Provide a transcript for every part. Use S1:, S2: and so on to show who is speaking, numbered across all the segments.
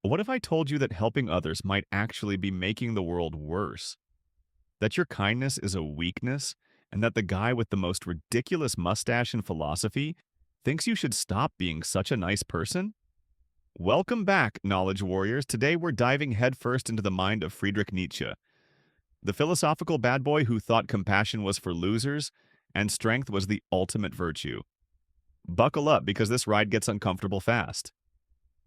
S1: What if I told you that helping others might actually be making the world worse? That your kindness is a weakness, and that the guy with the most ridiculous mustache in philosophy thinks you should stop being such a nice person? Welcome back, Knowledge Warriors. Today we're diving headfirst into the mind of Friedrich Nietzsche, the philosophical bad boy who thought compassion was for losers and strength was the ultimate virtue. Buckle up because this ride gets uncomfortable fast.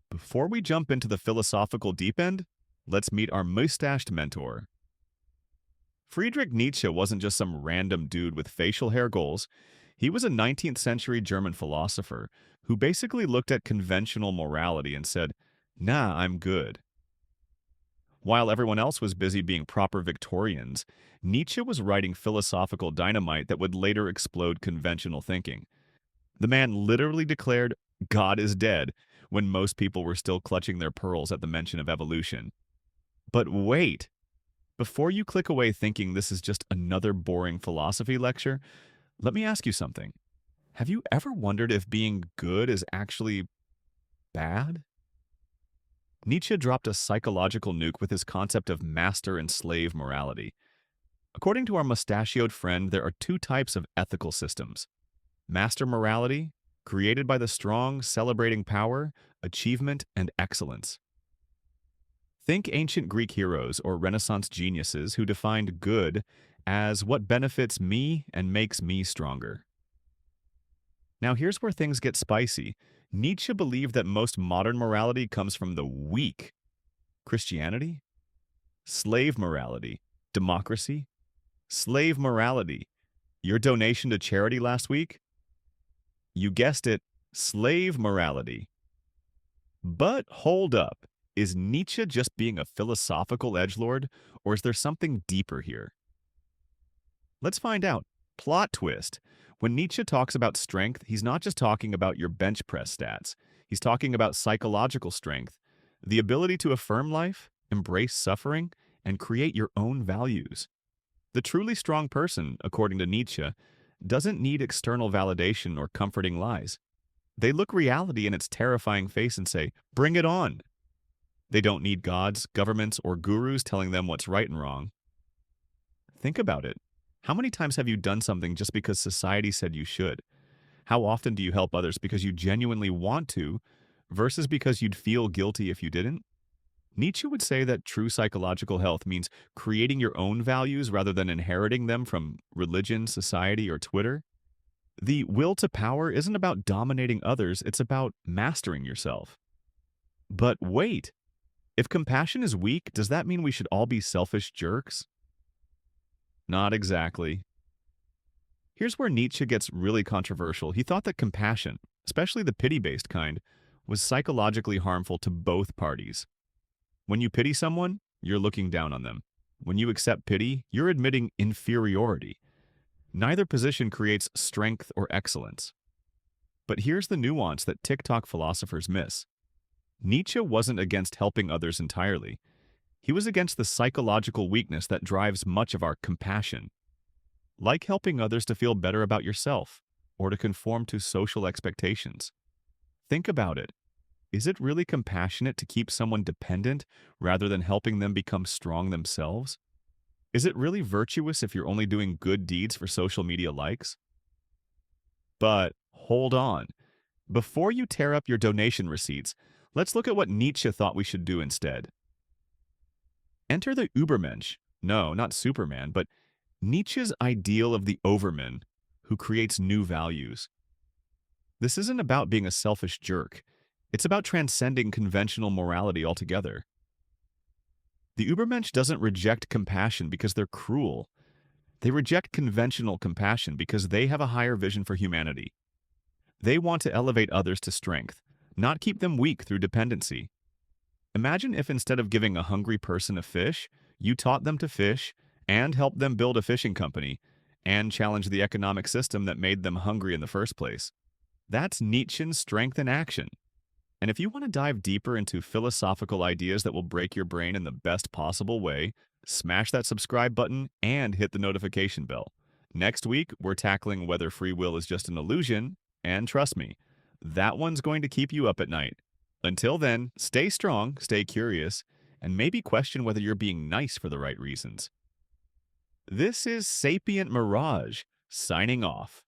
S1: Before we jump into the philosophical deep end, let's meet our mustached mentor. Friedrich Nietzsche wasn't just some random dude with facial hair goals. He was a 19th century German philosopher who basically looked at conventional morality and said, "Nah, I'm good." While everyone else was busy being proper Victorians, Nietzsche was writing philosophical dynamite that would later explode conventional thinking. The man literally declared, "God is dead," when most people were still clutching their pearls at the mention of evolution. But wait! Before you click away thinking this is just another boring philosophy lecture, let me ask you something. Have you ever wondered if being good is actually bad? Nietzsche dropped a psychological nuke with his concept of master and slave morality. According to our mustachioed friend, there are two types of ethical systems. Master morality, created by the strong, celebrating power, achievement, and excellence. Think ancient Greek heroes or Renaissance geniuses who defined good as what benefits me and makes me stronger. Now here's where things get spicy. Nietzsche believed that most modern morality comes from the weak. Christianity? Slave morality. Democracy? Slave morality. Your donation to charity last week? You guessed it, slave morality. But hold up. Is Nietzsche just being a philosophical edgelord, or is there something deeper here? Let's find out. Plot twist. When Nietzsche talks about strength, he's not just talking about your bench press stats. He's talking about psychological strength, the ability to affirm life, embrace suffering, and create your own values. The truly strong person, according to Nietzsche, doesn't need external validation or comforting lies. They look reality in its terrifying face and say, "Bring it on." They don't need gods, governments, or gurus telling them what's right and wrong. Think about it. How many times have you done something just because society said you should? How often do you help others because you genuinely want to versus because you'd feel guilty if you didn't? Nietzsche would say that true psychological health means creating your own values rather than inheriting them from religion, society, or Twitter. The will to power isn't about dominating others, it's about mastering yourself. But wait, if compassion is weak, does that mean we should all be selfish jerks? Not exactly. Here's where Nietzsche gets really controversial. He thought that compassion, especially the pity-based kind, was psychologically harmful to both parties. When you pity someone, you're looking down on them. When you accept pity, you're admitting inferiority. Neither position creates strength or excellence. But here's the nuance that TikTok philosophers miss. Nietzsche wasn't against helping others entirely. He was against the psychological weakness that drives much of our compassion. Like helping others to feel better about yourself, or to conform to social expectations. Think about it. Is it really compassionate to keep someone dependent rather than helping them become strong themselves? Is it really virtuous if you're only doing good deeds for social media likes? But hold on. Before you tear up your donation receipts, let's look at what Nietzsche thought we should do instead. Enter the Übermensch. No, not Superman, but Nietzsche's ideal of the overman who creates new values. This isn't about being a selfish jerk. It's about transcending conventional morality altogether. The Übermensch doesn't reject compassion because they're cruel. They reject conventional compassion because they have a higher vision for humanity. They want to elevate others to strength, not keep them weak through dependency. Imagine if instead of giving a hungry person a fish, you taught them to fish and helped them build a fishing company and challenge the economic system that made them hungry in the first place. That's Nietzsche's strength in action. And if you want to dive deeper into philosophical ideas that will break your brain in the best possible way, smash that subscribe button and hit the notification bell. Next week, we're tackling whether free will is just an illusion, and trust me, that one's going to keep you up at night. Until then, stay strong, stay curious, and maybe question whether you're being nice for the right reasons. This is Sapient Mirage, signing off.